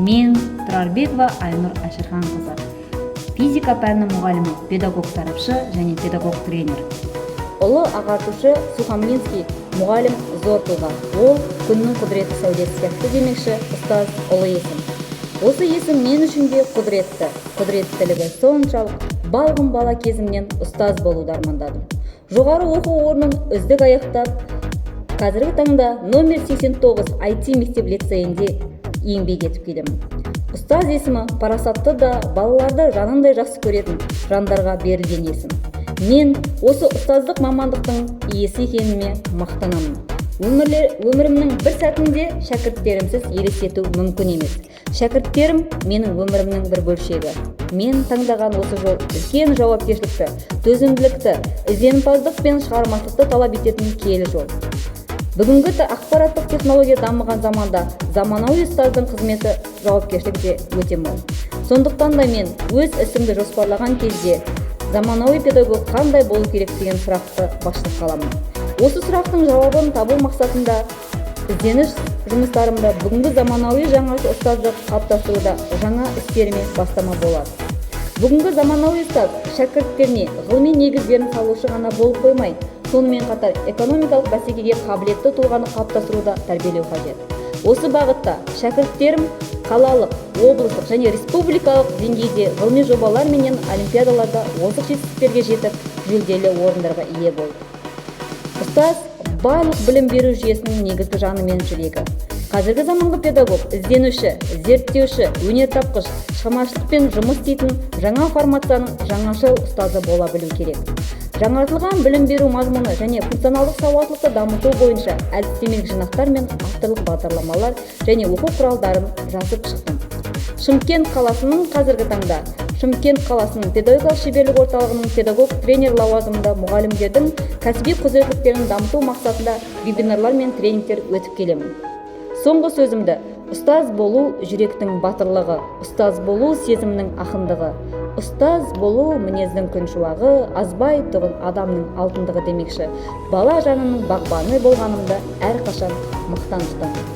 Мен Тұрарбекова Айнұр Әшірханқызы. Физика пәні мұғалімі, педагог сарапшы және педагог тренер. Ұлы ағартушы Сухомлинский мұғалім зор тұлға. Ол күннің құдіреті сәулесі сияқты демекші ұстаз ұлы есім. Осы есім мен үшін де құдіретті. Құдіреттілігі соншалық балғын бала кезімнен ұстаз болуды армандадым. Жоғары оқу орнын үздік аяқтап, қазіргі таңда номер 89 IT мектеп лицейінде еңбек етіп келемін. Ұстаз есімі парасатты да балаларды жанындай жақсы көретін жандарға берілген есім. Мен осы ұстаздық мамандықтың иесі екеніме мақтанамын. Өмірімнің бір сәтінде шәкірттерімсіз елестету мүмкін емес. Шәкірттерім менің өмірімнің бір бөлшегі. Мен таңдаған осы жол үлкен жауапкершілікті, төзімділікті, ізденімпаздық пен шығармашылықты талап ететін киелі жол. Бүгінгі ақпараттық технология дамыған заманда заманауи ұстаздың қызметі жауапкершілік де өте мол. Сондықтан да мен өз ісімді жоспарлаған кезде заманауи педагог қандай болу керек деген сұрақты басшылыққа аламын. Осы сұрақтың жауабын табу мақсатында ізденіс жұмыстарымда бүгінгі заманауи жаңаша ұстазды қалыптастыруда жаңа істеріме бастама болады. Бүгінгі заманауи ұстаз шәкірттеріне ғылыми негіздерін салушы ғана болып қоймай, сонымен қатар экономикалық бәсекеге қабілетті тұлғаны қалыптастыруда тәрбиелеу қажет. Осы бағытта шәкірттерім қалалық, облыстық және республикалық деңгейде ғылыми жобалар менен олимпиадаларда озық жетістіктерге жетіп, жүлделі орындарға ие болды. Ұстаз барлық білім беру жүйесінің негізгі жаны мен жүрегі. Қазіргі заманғы педагог ізденуші, зерттеуші, өнертапқыш, шығармашылықпен жұмыс істейтін жаңа формацияның жаңашыл ұстазы бола білу керек. Жаңартылған білім беру мазмұны және функционалдық сауаттылықты дамыту бойынша әдістемелік жинақтар мен авторлық бағдарламалар және оқу құралдарын жазып шықтым. Шымкент қаласының қазіргі таңда Шымкент қаласының педагогикалық шеберлік орталығының педагог тренер лауазымында мұғалімдердің кәсіби құзыреттіліктерін дамыту мақсатында вебинарлар мен тренингтер өтіп келемін. Соңғы сөзімді: ұстаз болу жүректің батырлығы, ұстаз болу сезімнің ақындығы, ұстаз болу мінездің күншуағы, азбай тұғын адамның алтындығы демекші бала жанының бағбаны болғанымда әрқашан мақтан тұтамын.